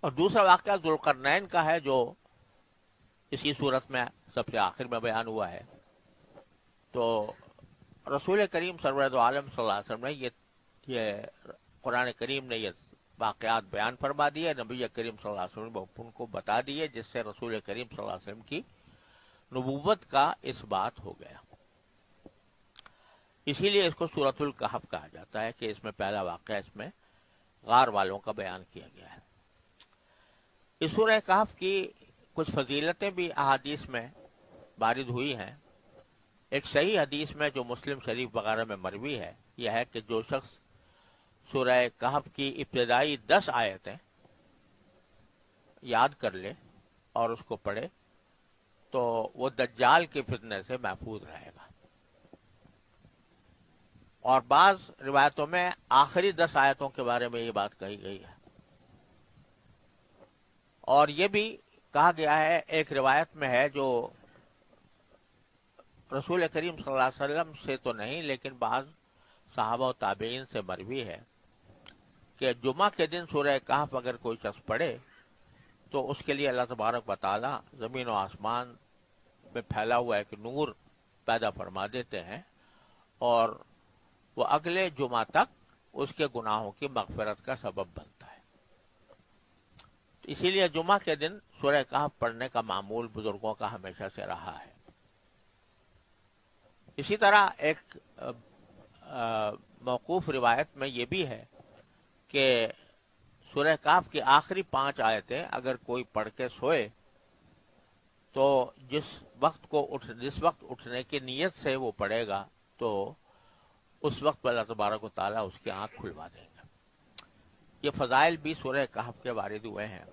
اور دوسرا واقعہ ذوالقرنین کا ہے جو اسی صورت میں سب سے آخر میں بیان ہوا ہے. تو رسول کریم سرورد عالم صلی اللہ علیہ وسلم نے یہ قرآن کریم نے یہ واقعات بیان فرما دیے, نبی کریم صلی اللہ علیہ وسلم نے ان کو بتا دیے, جس سے رسول کریم صلی اللہ علیہ وسلم کی نبوت کا اس بات ہو گیا. اسی لیے اس کو سورۃ الکہف کہا جاتا ہے کہ اس میں پہلا واقعہ اس میں غار والوں کا بیان کیا گیا ہے. اس سورہ کہف کی کچھ فضیلتیں بھی احادیث میں وارد ہوئی ہیں. ایک صحیح حدیث میں جو مسلم شریف وغیرہ میں مروی ہے یہ ہے کہ جو شخص سورہ کہف کی ابتدائی 10 آیتیں یاد کر لے اور اس کو پڑھے تو وہ دجال کے فتنے سے محفوظ رہے گا. اور بعض روایتوں میں آخری 10 آیتوں کے بارے میں یہ بات کہی گئی ہے. اور یہ بھی کہا گیا ہے, ایک روایت میں ہے جو رسول کریم صلی اللہ علیہ وسلم سے تو نہیں لیکن بعض صحابہ و تابعین سے مروی ہے, کہ جمعہ کے دن سورہ کہف اگر کوئی شخص پڑھے تو اس کے لیے اللہ تبارک و تعالی زمین و آسمان میں پھیلا ہوا ایک نور پیدا فرما دیتے ہیں اور وہ اگلے جمعہ تک اس کے گناہوں کی مغفرت کا سبب بنتا ہے. اسی لیے جمعہ کے دن سورہ کہف پڑھنے کا معمول بزرگوں کا ہمیشہ سے رہا ہے. اسی طرح ایک موقوف روایت میں یہ بھی ہے کہ سورہ کہف کی آخری 5 آیتیں اگر کوئی پڑھ کے سوئے تو جس وقت اٹھنے کی نیت سے وہ پڑھے گا تو اس وقت اللہ تبارک و تعالیٰ اس کی آنکھ کھلوا دیں گے. یہ فضائل بھی سورہ کہف کے وارد ہوئے ہیں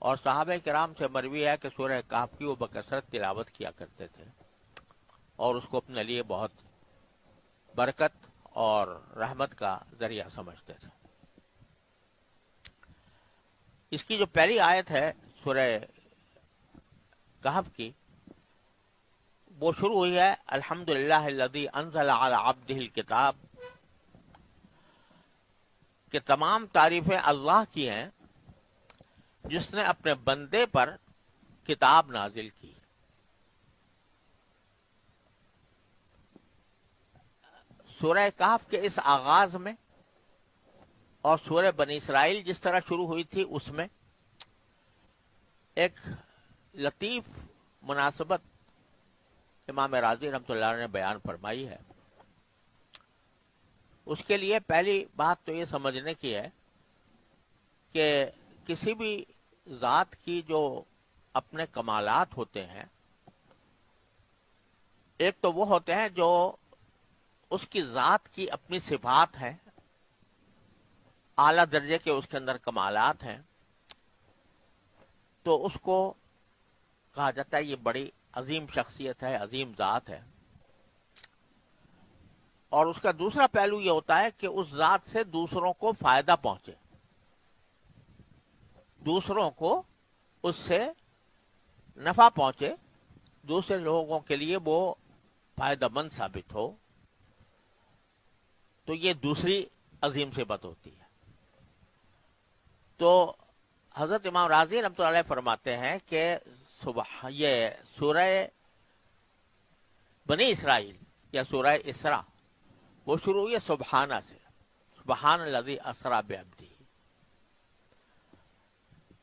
اور صحابہ کرام سے مروی ہے کہ سورہ کہف کی وہ بکثرت تلاوت کیا کرتے تھے اور اس کو اپنے لیے بہت برکت اور رحمت کا ذریعہ سمجھتے تھے. اس کی جو پہلی آیت ہے سورہ کہف کی وہ شروع ہوئی ہے الحمدللہ الذی انزل علی عبدہ الکتاب, کہ تمام تعریفیں اللہ کی ہیں جس نے اپنے بندے پر کتاب نازل کی. سورہ کہف کے اس آغاز میں اور سورہ بنی اسرائیل جس طرح شروع ہوئی تھی اس میں ایک لطیف مناسبت امام راضی رحمۃ اللہ علیہ نے بیان فرمائی ہے. اس کے لیے پہلی بات تو یہ سمجھنے کی ہے کہ کسی بھی ذات کی جو اپنے کمالات ہوتے ہیں, ایک تو وہ ہوتے ہیں جو اس کی ذات کی اپنی صفات ہیں, اعلیٰ درجے کے اس کے اندر کمالات ہیں, تو اس کو کہا جاتا ہے یہ بڑی عظیم شخصیت ہے, عظیم ذات ہے. اور اس کا دوسرا پہلو یہ ہوتا ہے کہ اس ذات سے دوسروں کو فائدہ پہنچے, دوسروں کو اس سے نفع پہنچے, دوسرے لوگوں کے لیے وہ فائدہ مند ثابت ہو. تو یہ دوسری عظیم صفت ہوتی ہے. تو حضرت امام راضی رحمۃ اللہ علیہ فرماتے ہیں کہ یہ سورہ بنی اسرائیل یا سورہ اسراء وہ شروع ہوئی ہے سبحانہ سے, سبحان الذی اسری بعبدہ,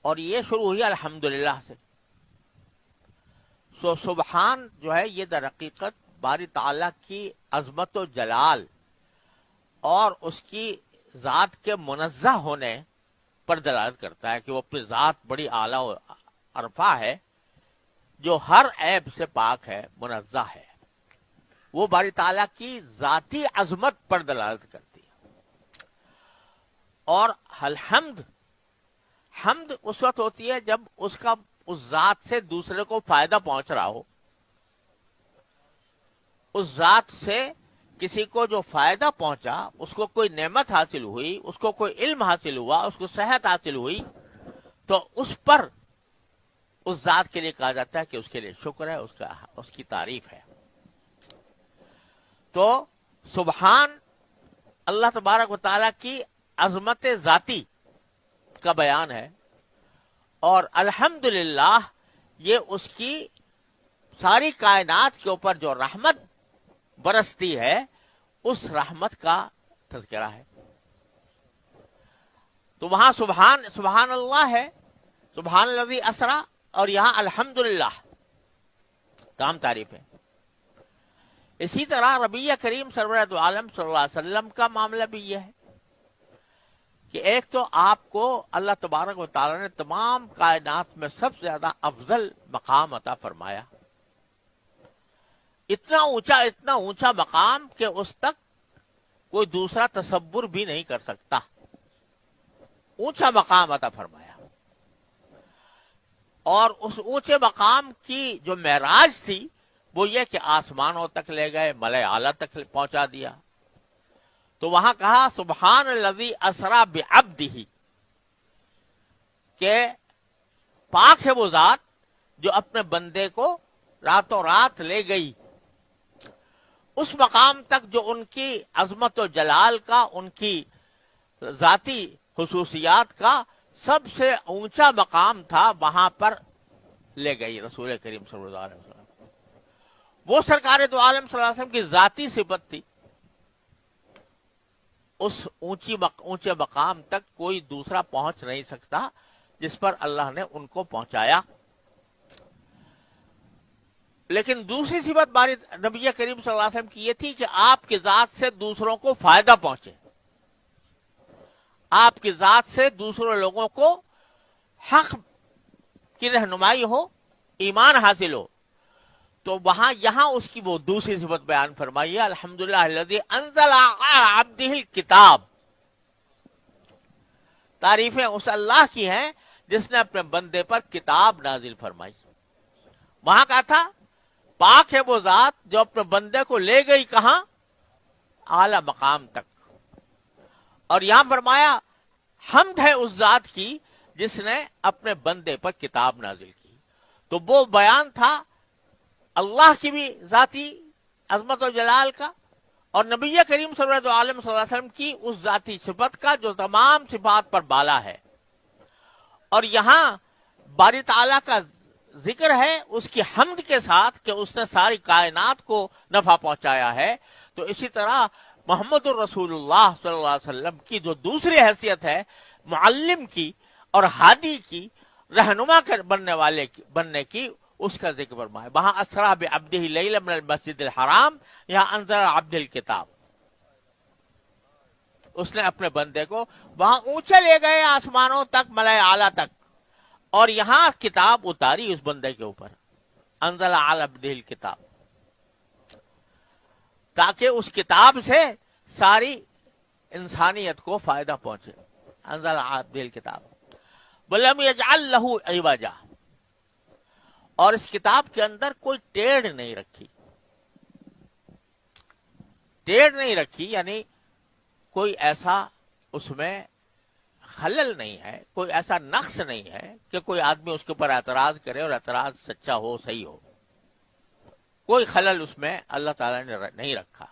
اور یہ شروع ہوئی الحمدللہ سے. سبحان جو ہے یہ در حقیقت باری تعالیٰ کی عظمت و جلال اور اس کی ذات کے منزہ ہونے پر دلالت کرتا ہے کہ وہ اپنی ذات بڑی اعلیٰ و عرفہ ہے جو ہر عیب سے پاک ہے, منزہ ہے. وہ باری تعالیٰ کی ذاتی عظمت پر دلالت کرتی ہے. اور الحمد, حمد اس وقت ہوتی ہے جب اس ذات سے دوسرے کو فائدہ پہنچ رہا ہو. اس ذات سے کسی کو جو فائدہ پہنچا, اس کو کوئی نعمت حاصل ہوئی, اس کو کوئی علم حاصل ہوا, اس کو صحت حاصل ہوئی, تو اس پر اس ذات کے لیے کہا جاتا ہے کہ اس کے لیے شکر ہے, اس کی تعریف ہے. تو سبحان اللہ تبارک و تعالیٰ کی عظمت ذاتی کا بیان ہے, اور الحمدللہ یہ اس کی ساری کائنات کے اوپر جو رحمت برستی ہے اس رحمت کا تذکرہ ہے. تو وہاں سبحان اللہ ہے، سبحان الذی اسرا، اور یہاں الحمدللہ تمام تعریف ہے. اسی طرح نبی کریم سرورت عالم صلی اللہ علیہ وسلم کا معاملہ بھی یہ ہے کہ ایک تو آپ کو اللہ تبارک و تعالی نے تمام کائنات میں سب سے زیادہ افضل مقام عطا فرمایا. اتنا اونچا مقام کہ اس تک کوئی دوسرا تصور بھی نہیں کر سکتا. اونچا مقام عطا فرمایا، اور اس اونچے مقام کی جو معراج تھی وہ یہ کہ آسمانوں تک لے گئے، ملائے اعلیٰ تک پہنچا دیا. تو وہاں کہا سبحان الذی اسرا بعبدہ، کہ پاک ہے وہ ذات جو اپنے بندے کو راتوں رات لے گئی اس مقام تک جو ان کی عظمت و جلال کا، ان کی ذاتی خصوصیات کا سب سے اونچا مقام تھا، وہاں پر لے گئی رسول کریم صلی اللہ علیہ وسلم. وہ سرکار دو عالم صلی اللہ علیہ وسلم کی ذاتی صفت تھی. اس اونچے مقام تک کوئی دوسرا پہنچ نہیں سکتا جس پر اللہ نے ان کو پہنچایا. لیکن دوسری صفت باری نبی کریم صلی اللہ علیہ وسلم کی یہ تھی کہ آپ کی ذات سے دوسروں کو فائدہ پہنچے، آپ کی ذات سے دوسرے لوگوں کو حق کی رہنمائی ہو، ایمان حاصل ہو. تو یہاں اس کی وہ دوسری صفت بیان فرمائی ہے، الحمدللہ الذی انزل علی عبدہ الکتاب. تعریفیں اس اللہ کی ہیں جس نے اپنے بندے پر کتاب نازل فرمائی. وہاں کہا تھا پاک ہے وہ ذات جو اپنے بندے کو لے گئی کہاں؟ اعلی مقام تک. اور یہاں فرمایا حمد ہے اس ذات کی جس نے اپنے بندے پر کتاب نازل کی. تو وہ بیان تھا اللہ کی بھی ذاتی عظمت و جلال کا، اور نبی کریم صلی اللہ علیہ وسلم کی اس ذاتی صفت کا جو تمام صفات پر بالا ہے. اور یہاں باری تعالیٰ کا ذکر ہے اس کی حمد کے ساتھ کہ اس نے ساری کائنات کو نفع پہنچایا ہے. تو اسی طرح محمد الرسول اللہ صلی اللہ علیہ وسلم کی جو دوسری حیثیت ہے معلم کی اور ہادی کی، رہنما بننے کی، اس کا ذکر فرمایا. وہاں اسرا بعبدہ لیلا من المسجد الحرام، یہاں انزل عبد الکتاب. اس نے اپنے بندے کو وہاں اونچے لے گئے آسمانوں تک، ملائے اعلیٰ تک، اور یہاں کتاب اتاری اس بندے کے اوپر، انزل علی عبدہ الکتاب، تاکہ اس کتاب سے ساری انسانیت کو فائدہ پہنچے. انزل علی عبدہ الکتاب ولم یجعل لہ عوجا، اور اس کتاب کے اندر کوئی ٹیڑھ نہیں رکھی، یعنی کوئی ایسا اس میں خلل نہیں ہے، کوئی ایسا نقص نہیں ہے کہ کوئی آدمی اس کے اوپر اعتراض کرے اور اعتراض سچا ہو، صحیح ہو. کوئی خلل اس میں اللہ تعالی نے نہیں رکھا.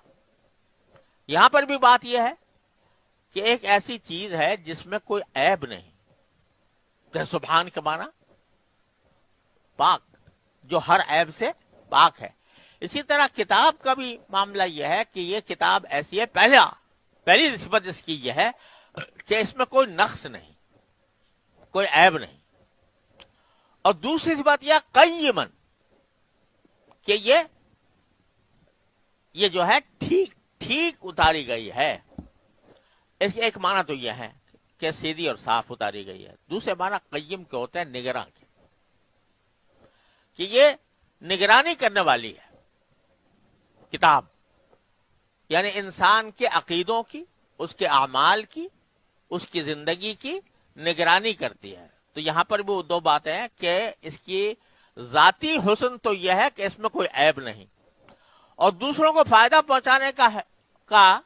یہاں پر بھی بات یہ ہے کہ ایک ایسی چیز ہے جس میں کوئی عیب نہیں، کہ سبحان کے معنی پاک، جو ہر عیب سے پاک ہے. اسی طرح کتاب کا بھی معاملہ یہ ہے کہ یہ کتاب ایسی ہے، پہلی صفت اس کی یہ ہے کہ اس میں کوئی نقص نہیں، کوئی عیب نہیں. اور دوسری صفت یہ قیمن، کہ یہ جو ہے ٹھیک اتاری گئی ہے. اس ایک معنی تو یہ ہے کہ سیدھی اور صاف اتاری گئی ہے. دوسرے معنی قیم کے ہوتے ہیں نگراں کے، کہ یہ نگرانی کرنے والی ہے کتاب، یعنی انسان کے عقیدوں کی، اس کے اعمال کی، اس کی زندگی کی نگرانی کرتی ہے. تو یہاں پر بھی وہ دو باتیں ہیں کہ اس کی ذاتی حسن تو یہ ہے کہ اس میں کوئی عیب نہیں، اور دوسروں کو فائدہ پہنچانے کا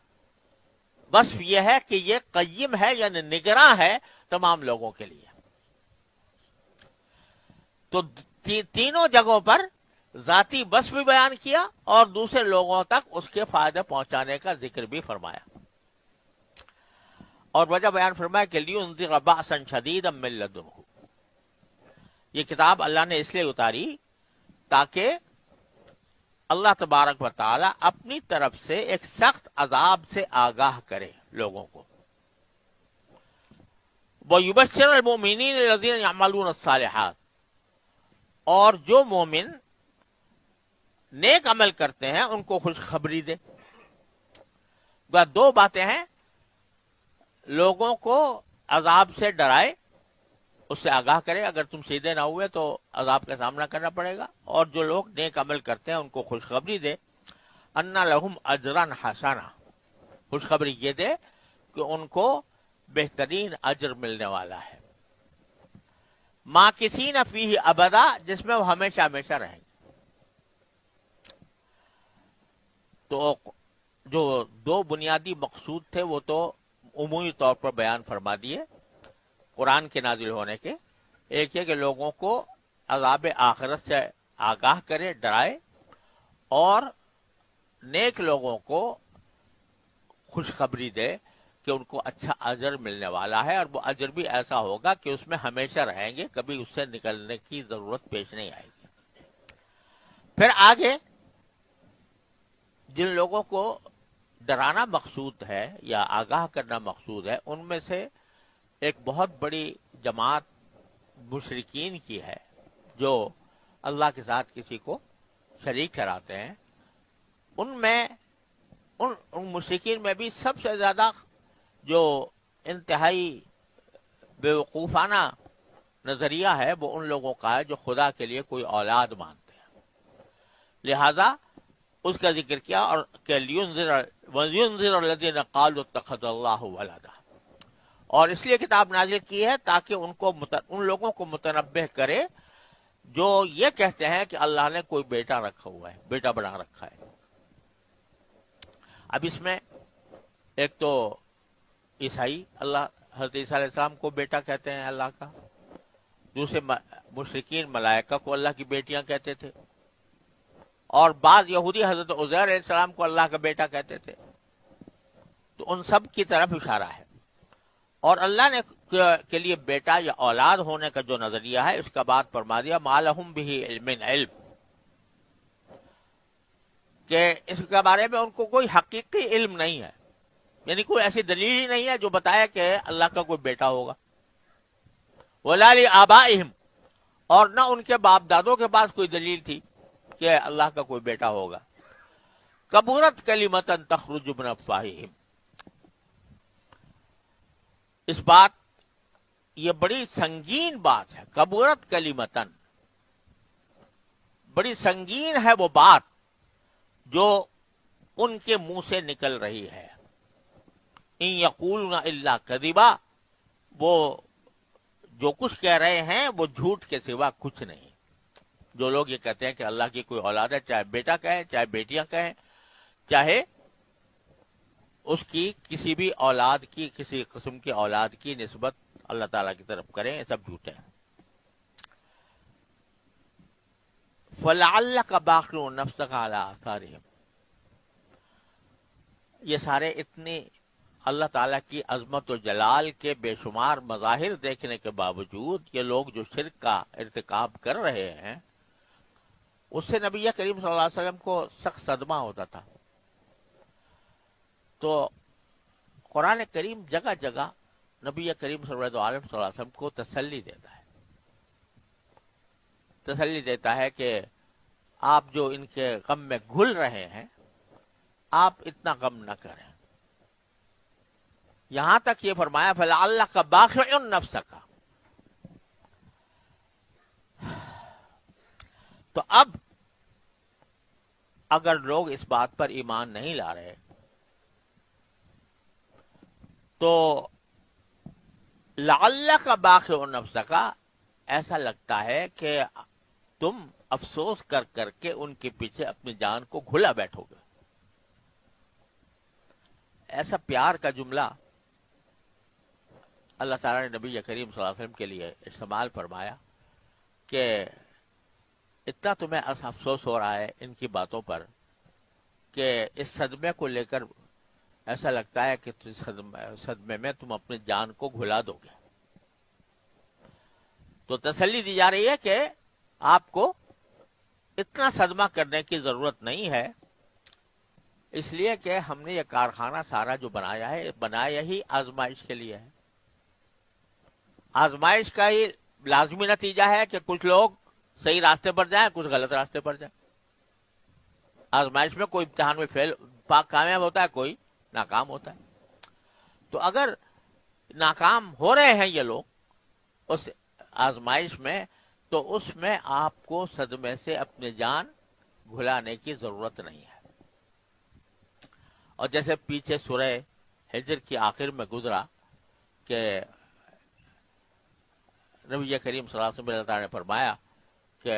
وصف یہ ہے کہ یہ قیم ہے، یعنی نگراں ہے تمام لوگوں کے لیے. تو تینوں جگہوں پر ذاتی وصف بھی بیان کیا اور دوسرے لوگوں تک اس کے فائدہ پہنچانے کا ذکر بھی فرمایا. اور وجہ بیان فرمایا کہ لِيُنذِرَ بَأْسًا شَدِيدًا مِّن لَّدُنْهُ، یہ کتاب اللہ نے اس لیے اتاری تاکہ اللہ تبارک و تعالی اپنی طرف سے ایک سخت عذاب سے آگاہ کرے لوگوں کو. وَيُبَشِّرَ الْمُؤْمِنِينَ الَّذِينَ يَعْمَلُونَ الصَّالِحَاتِ، اور جو مومن نیک عمل کرتے ہیں ان کو خوشخبری دے. دو باتیں ہیں، لوگوں کو عذاب سے ڈرائے، اس سے آگاہ کرے اگر تم سیدھے نہ ہوئے تو عذاب کا سامنا کرنا پڑے گا، اور جو لوگ نیک عمل کرتے ہیں ان کو خوشخبری دے ان لہم اجرا حسنا، خوشخبری یہ دے کہ ان کو بہترین اجر ملنے والا ہے. ماکثین فیہ ابدا، جس میں وہ ہمیشہ ہمیشہ رہیں گے. تو جو دو بنیادی مقصود تھے وہ تو عمومی طور پر بیان فرما دیے قرآن کے نازل ہونے کے. ایک ہے کہ لوگوں کو عذاب آخرت سے آگاہ کرے، ڈرائے، اور نیک لوگوں کو خوشخبری دے کہ ان کو اچھا اجر ملنے والا ہے، اور وہ اجر بھی ایسا ہوگا کہ اس میں ہمیشہ رہیں گے، کبھی اس سے نکلنے کی ضرورت پیش نہیں آئے گی. پھر آگے جن لوگوں کو ڈرانا مقصود ہے یا آگاہ کرنا مقصود ہے، ان میں سے ایک بہت بڑی جماعت مشرکین کی ہے جو اللہ کے ساتھ کسی کو شریک ٹھہراتے ہیں. ان مشرکین میں بھی سب سے زیادہ جو انتہائی بیوقوفانہ نظریہ ہے وہ ان لوگوں کا ہے جو خدا کے لیے کوئی اولاد مانتے ہیں. لہذا اس کا ذکر کیا، اور کہ وَيُنذِرَ الَّذِينَ قَالُوا اتَّخَذَ اللَّهُ وَلَدًا، اور اس لیے کتاب نازل کی ہے تاکہ ان لوگوں کو متنبہ کرے جو یہ کہتے ہیں کہ اللہ نے کوئی بیٹا رکھا ہوا ہے، بیٹا بنا رکھا ہے. اب اس میں ایک تو عیسائی حضرت عیسیٰ علیہ السلام کو بیٹا کہتے ہیں اللہ کا، دوسرے مشرکین ملائکہ کو اللہ کی بیٹیاں کہتے تھے، اور بعض یہودی حضرت عزیر علیہ السلام کو اللہ کا بیٹا کہتے تھے. تو ان سب کی طرف اشارہ ہے. اور اللہ نے کے لیے بیٹا یا اولاد ہونے کا جو نظریہ ہے اس کا بات فرما دیا ما لہم بہ علم، کہ اس کے بارے میں ان کو کوئی حقیقی علم نہیں ہے، یعنی کوئی ایسی دلیل ہی نہیں ہے جو بتایا کہ اللہ کا کوئی بیٹا ہوگا. وَلَا لِآبَائِهِمْ، اور نہ ان کے باپ دادوں کے پاس کوئی دلیل تھی کہ اللہ کا کوئی بیٹا ہوگا. کبورت کلمۃ تخرج من افواہہم، اس بات یہ بڑی سنگین بات ہے. کبورت کلمتن، بڑی سنگین ہے وہ بات جو ان کے منہ سے نکل رہی ہے. ان یقولون الا کذبا، وہ جو کچھ کہہ رہے ہیں وہ جھوٹ کے سوا کچھ نہیں. جو لوگ یہ کہتے ہیں کہ اللہ کی کوئی اولاد ہے، چاہے بیٹا کہیں چاہے بیٹیاں کہیں، چاہے اس کی کسی بھی اولاد کی، کسی قسم کی اولاد کی نسبت اللہ تعالیٰ کی طرف کریں، یہ سب جھوٹے ہیں. فَلَعَلَّكَ بَاخِعٌ نَفْسَكَ عَلَىٰ آثَارِهِمْ، یہ سارے اتنی اللہ تعالیٰ کی عظمت و جلال کے بے شمار مظاہر دیکھنے کے باوجود یہ لوگ جو شرک کا ارتکاب کر رہے ہیں، اس سے نبی کریم صلی اللہ علیہ وسلم کو سخت صدمہ ہوتا تھا. تو قرآن کریم جگہ جگہ نبی کریم صلی اللہ علیہ وسلم کو تسلی دیتا ہے کہ آپ جو ان کے غم میں گھل رہے ہیں آپ اتنا غم نہ کریں. یہاں تک یہ فرمایا فَلَعَلَّكَ بَاخِعٌ نَفْسَكَ. تو اب اگر لوگ اس بات پر ایمان نہیں لا رہے تو لَعَلَّكَ بَاخِعٌ نَفْسَكَ ایسا لگتا ہے کہ تم افسوس کر کر کے ان کے پیچھے اپنی جان کو گھلا بیٹھو گے. ایسا پیار کا جملہ اللہ تعالیٰ نے نبی کریم صلی اللہ علیہ وسلم کے لیے استعمال فرمایا کہ اتنا تمہیں افسوس ہو رہا ہے ان کی باتوں پر کہ اس صدمے کو لے کر ایسا لگتا ہے کہ صدمے میں تم اپنی جان کو گھلا دو گے. تو تسلی دی جا رہی ہے کہ آپ کو اتنا صدمہ کرنے کی ضرورت نہیں ہے، اس لیے کہ ہم نے یہ کارخانہ سارا جو بنایا ہی آزمائش کے لیے ہے۔ آزمائش کا ہی لازمی نتیجہ ہے کہ کچھ لوگ صحیح راستے پر جائیں، کچھ غلط راستے پر جائیں۔ آزمائش میں کوئی امتحان میں کامیاب ہوتا ہے، کوئی ناکام ہوتا ہے۔ تو اگر ناکام ہو رہے ہیں یہ لوگ اس آزمائش میں، تو اس میں آپ کو صدمے سے اپنی جان گھلانے کی ضرورت نہیں ہے۔ اور جیسے پیچھے سورہ ہجر کی آخر میں گزرا کہ نبی کریم صلی اللہ علیہ وسلم اللہ تعالیٰ نے فرمایا کہ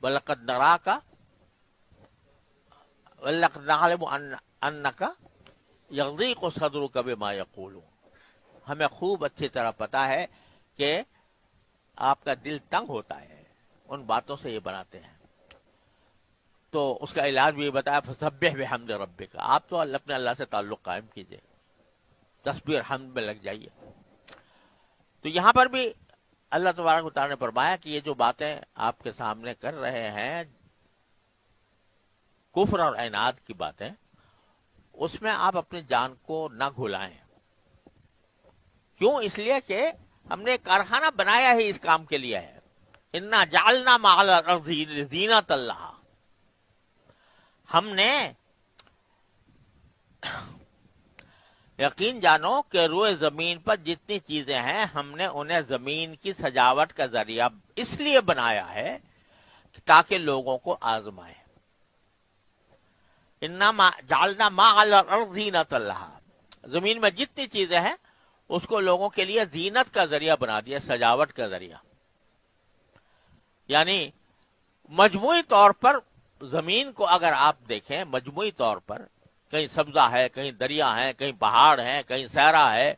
وَلَقَدْ نَرَاكَ وَلَقَدْ نَعْلَمُ أَنَّكَ يَضِيقُ صَدْرُكَ بِمَا يَقُولُونَ، ہمیں خوب اچھی طرح پتا ہے کہ آپ کا دل تنگ ہوتا ہے ان باتوں سے یہ بناتے ہیں۔ تو اس کا علاج بھی بتایا فَسَبِّحْ بِحَمْدِ رَبِّكَ، آپ تو اپنے اللہ سے تعلق قائم کیجئے، تسبیح حمد میں لگ جائیے۔ تو یہاں پر بھی اللہ تبارک و تعالیٰ نے فرمایا کہ یہ جو باتیں آپ کے سامنے کر رہے ہیں کفر اور عناد کی باتیں، اس میں آپ اپنی جان کو نہ گھلائیں۔ کیوں؟ اس لیے کہ ہم نے کارخانہ بنایا ہی اس کام کے لیے ہے۔ انا جعلنا ما علی الارض زینۃ اللہ، ہم نے یقین جانو کہ روئے زمین پر جتنی چیزیں ہیں ہم نے انہیں زمین کی سجاوٹ کا ذریعہ اس لیے بنایا ہے تاکہ لوگوں کو آزمائے۔ انما جعلنا ما علی الارض زینۃ اللہ، زمین میں جتنی چیزیں ہیں اس کو لوگوں کے لیے زینت کا ذریعہ بنا دیا، سجاوٹ کا ذریعہ۔ یعنی مجموعی طور پر زمین کو اگر آپ دیکھیں، مجموعی طور پر کہیں سبزہ ہے، کہیں دریا ہے، کہیں پہاڑ ہے، کہیں صحرا ہے،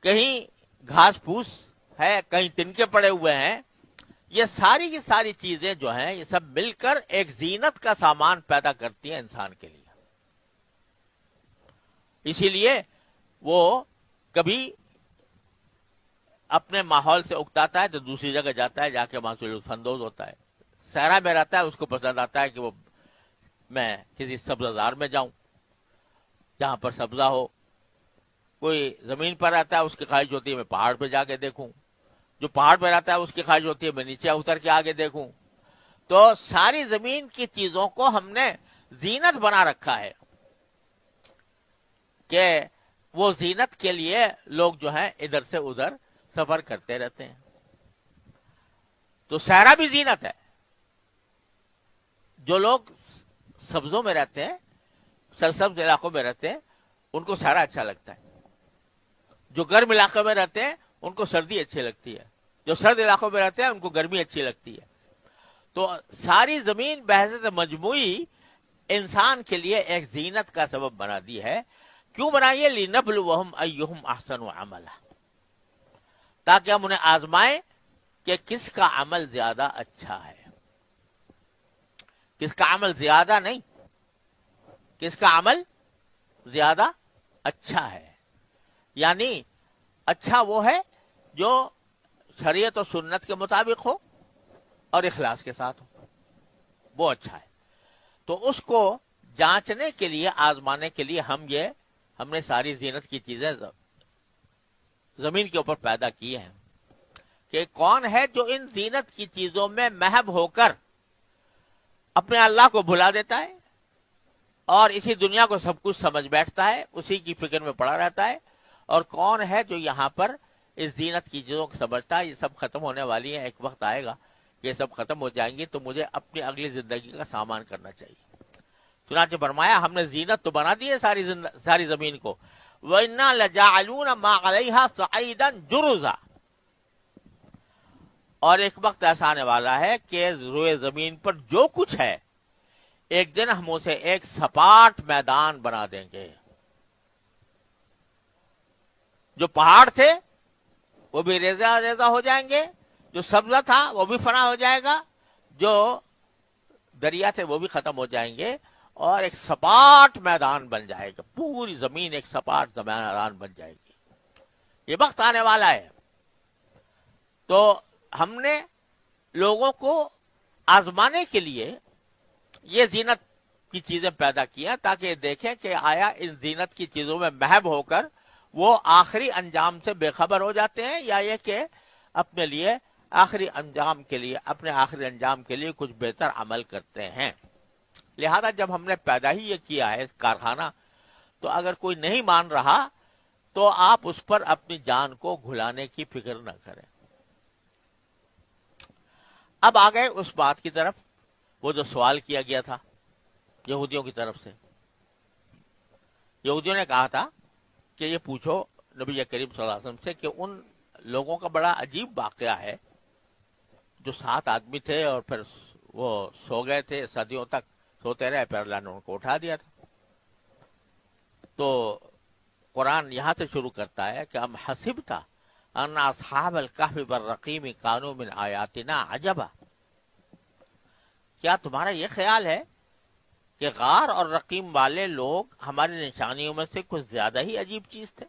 کہیں گھاس پھوس ہے، کہیں تنکے پڑے ہوئے ہیں، یہ ساری کی ساری چیزیں جو ہیں یہ سب مل کر ایک زینت کا سامان پیدا کرتی ہیں انسان کے لیے۔ اسی لیے وہ کبھی اپنے ماحول سے اکتاتا ہے تو دوسری جگہ جاتا ہے، جا کے وہاں سے لطف اندوز ہوتا ہے۔ صحرا میں رہتا ہے، اس کو پسند آتا ہے کہ وہ میں کسی سبزہ زار میں جاؤں جہاں پر سبزہ ہو۔ کوئی زمین پر رہتا ہے، اس کی خواہش ہوتی ہے میں پہاڑ پہ جا کے دیکھوں، جو پہاڑ پہ رہتا ہے اس کی خواہش ہوتی ہے میں نیچے اتر کے آگے دیکھوں۔ تو ساری زمین کی چیزوں کو ہم نے زینت بنا رکھا ہے کہ وہ زینت کے لیے لوگ جو ہیں ادھر سے ادھر سفر کرتے رہتے ہیں۔ تو صحرا بھی زینت ہے۔ جو لوگ سبزوں میں رہتے ہیں، سرسبز علاقوں میں رہتے ہیں، ان کو صحرا اچھا لگتا ہے۔ جو گرم علاقوں میں رہتے ہیں ان کو سردی اچھی لگتی ہے، جو سرد علاقوں میں رہتے ہیں ان کو گرمی اچھی لگتی ہے۔ تو ساری زمین بحیثیت مجموعی انسان کے لیے ایک زینت کا سبب بنا دی ہے۔ کیوں بنائیے؟ لِنَبْلُوَهُمْ أَيُّهُمْ أَحْسَنُ عَمَلًا، تاکہ ہم انہیں آزمائیں کہ کس کا عمل زیادہ اچھا ہے۔ کس کا عمل زیادہ نہیں، کس کا عمل زیادہ اچھا ہے۔ یعنی اچھا وہ ہے جو شریعت و سنت کے مطابق ہو اور اخلاص کے ساتھ ہو، وہ اچھا ہے۔ تو اس کو جانچنے کے لیے، آزمانے کے لیے ہم نے ساری زینت کی چیزیں زمین کے اوپر پیدا کی ہیں کہ کون ہے جو ان زینت کی چیزوں میں محو ہو کر اپنے اللہ کو بھلا دیتا ہے اور اسی دنیا کو سب کچھ سمجھ بیٹھتا ہے، اسی کی فکر میں پڑا رہتا ہے، اور کون ہے جو یہاں پر اس زینت کی چیزوں کو سمجھتا ہے یہ سب ختم ہونے والی ہیں، ایک وقت آئے گا کہ یہ سب ختم ہو جائیں گی، تو مجھے اپنی اگلی زندگی کا سامان کرنا چاہیے۔ چنانچہ فرمایا ہم نے زینت تو بنا دی ہے ساری زمین کو، وَإِنَّا لَجَاعِلُونَ مَا عَلَيْهَا صَعِيدًا جُرُزًا، اور ایک وقت ایسا آنے والا ہے کہ روئے زمین پر جو کچھ ہے ایک دن ہم اسے ایک سپاٹ میدان بنا دیں گے۔ جو پہاڑ تھے وہ بھی ریزہ ریزہ ہو جائیں گے، جو سبزہ تھا وہ بھی فنا ہو جائے گا، جو دریا تھے وہ بھی ختم ہو جائیں گے، اور ایک سپاٹ میدان بن جائے گا۔ پوری زمین ایک سپاٹ میدان بن جائے گی۔ یہ وقت آنے والا ہے. تو ہم نے لوگوں کو آزمانے کے لیے یہ زینت کی چیزیں پیدا کی ہیں تاکہ یہ دیکھیں کہ آیا ان زینت کی چیزوں میں محب ہو کر وہ آخری انجام سے بے خبر ہو جاتے ہیں یا یہ کہ اپنے لیے آخری انجام کے لیے اپنے آخری انجام کے لیے کچھ بہتر عمل کرتے ہیں. لہذا جب ہم نے پیدا ہی یہ کیا ہے کارخانہ تو اگر کوئی نہیں مان رہا تو آپ اس پر اپنی جان کو گھلانے کی فکر نہ کریں. اب آ گئے اس بات کی طرف وہ جو سوال کیا گیا تھا یہودیوں کی طرف سے. یہودیوں نے کہا تھا کہ یہ پوچھو نبی کریم صلی اللہ علیہ وسلم سے کہ ان لوگوں کا بڑا عجیب واقعہ ہے جو 7 آدمی تھے اور پھر وہ سو گئے تھے, صدیوں تک سوتے رہے, پھر اللہ نے ان کو اٹھا دیا تھا. تو قرآن یہاں سے شروع کرتا ہے کہ ام حسبتا ان اصحاب الکہف والرقیم کانوا من آیاتنا عجبا. کیا تمہارا یہ خیال ہے کہ غار اور رقیم والے لوگ ہماری نشانیوں میں سے کچھ زیادہ ہی عجیب چیز تھے؟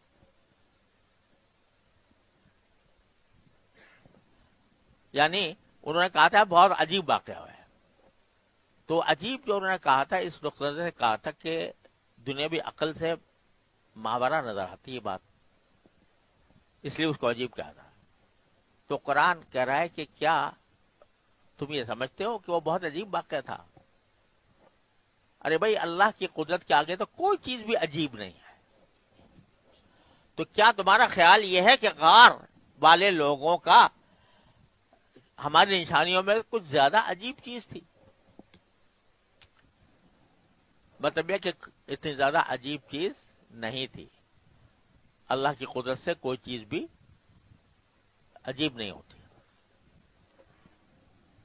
یعنی انہوں نے کہا تھا بہت عجیب واقعہ ہوا ہے. تو عجیب جو انہوں نے کہا تھا اس نقطے سے کہا تھا کہ دنیاوی عقل سے ماورا نظر آتی ہے بات, اس لیے اس کو عجیب کہا تھا. تو قرآن کہہ رہا ہے کہ کیا تم یہ سمجھتے ہو کہ وہ بہت عجیب واقعہ تھا؟ ارے بھائی اللہ کی قدرت کے آگے تو کوئی چیز بھی عجیب نہیں ہے. تو کیا تمہارا خیال یہ ہے کہ غار والے لوگوں کا ہماری نشانیوں میں کچھ زیادہ عجیب چیز تھی؟ مطلب یہ کہ اتنی زیادہ عجیب چیز نہیں تھی. اللہ کی قدرت سے کوئی چیز بھی عجیب نہیں ہوتی.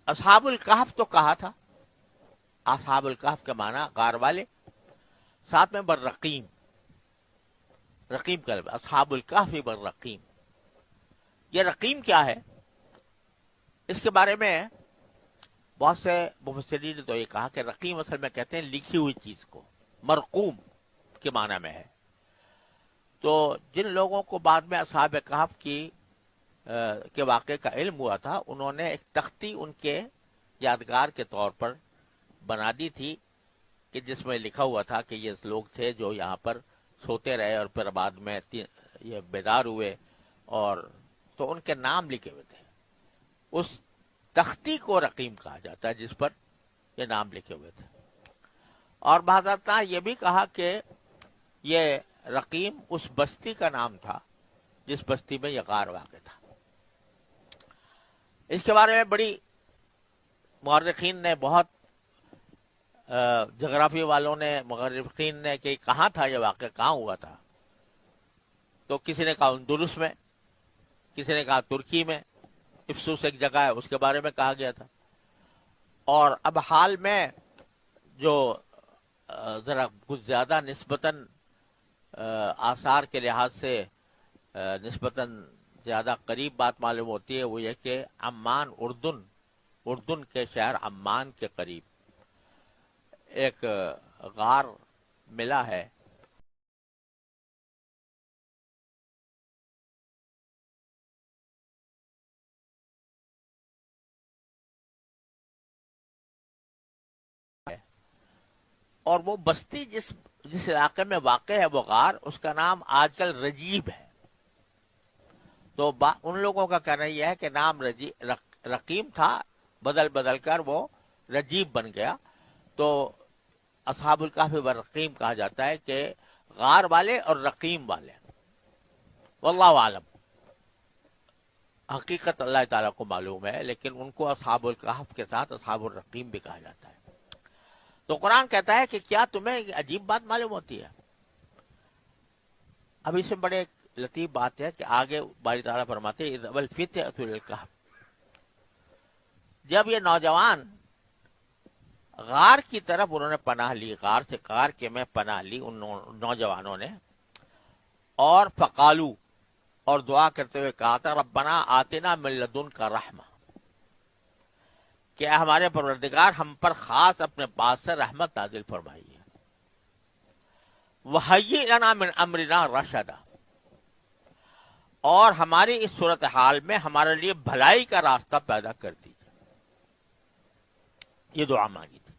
اصحاب الکہف تو کہا تھا, اصحاب الکہف کے معنی غار والے, ساتھ میں بررقیم, رقیم کا اصحاب الکہف بررقیم. یہ رقیم کیا ہے اس کے بارے میں بہت سے مفسرین نے تو یہ کہا کہ رقیم اصل میں کہتے ہیں لکھی ہوئی چیز کو, مرقوم کے معنی میں ہے. تو جن لوگوں کو بعد میں اصحاب کہف کے واقعے کا علم ہوا تھا انہوں نے ایک تختی ان کے یادگار کے طور پر بنا دی تھی کہ جس میں لکھا ہوا تھا کہ یہ لوگ تھے جو یہاں پر سوتے رہے اور پھر بعد میں یہ بیدار ہوئے, اور تو ان کے نام لکھے ہوئے تھے. اس تختی کو رقیم کہا جاتا ہے جس پر یہ نام لکھے ہوئے تھے. اور بعض نے یہ بھی کہا کہ یہ رقیم اس بستی کا نام تھا جس بستی میں یہ غار واقع تھا. اس کے بارے میں بڑی مورخین نے بہت جغرافی والوں نے مورخین نے کہ کہاں تھا یہ واقعہ, کہاں ہوا تھا. تو کسی نے کہا اندلس میں, کسی نے کہا ترکی میں, افسوس ایک جگہ ہے اس کے بارے میں کہا گیا تھا. اور اب حال میں جو ذرا کچھ زیادہ نسبتاً آثار کے لحاظ سے نسبتاً زیادہ قریب بات معلوم ہوتی ہے وہ یہ کہ عمان اردن کے شہر عمان کے قریب ایک غار ملا ہے اور وہ بستی جس علاقے میں واقع ہے وہ غار, اس کا نام آج کل رجیب ہے. تو ان لوگوں کا کہنا یہ ہے کہ نام رقیم تھا, بدل کر وہ رجیب بن گیا. تو اصحاب الکہف و رقیم کہا جاتا ہے کہ غار والے اور رقیم والے. واللہ عالم, حقیقت اللہ تعالیٰ کو معلوم ہے, لیکن ان کو اصحاب الکہف کے ساتھ اصحاب الرقیم بھی کہا جاتا ہے. تو قرآن کہتا ہے کہ کیا تمہیں عجیب بات معلوم ہوتی ہے؟ اب اس میں بڑے لطیف بات ہے کہ آگے باری تعالیٰ فرماتے ہیں اذ الفتیۃ الکہف, جب یہ نوجوان غار کی طرف انہوں نے پناہ لی, غار کے میں پناہ لی ان نوجوانوں نے, اور فقالو, اور دعا کرتے ہوئے کہا تھا ربنا آتنا من لدنک رحمہ, کہ ہمارے پروردگار ہم پر خاص اپنے پاس سے رحمت نازل فرمائیے. وَهَيِّئْ لَنَا مِنْ أَمْرِنَا رَشَدًا, اور ہماری اس صورتحال میں ہمارے لیے بھلائی کا راستہ پیدا کر دیجیے. یہ دعا مانگی تھی.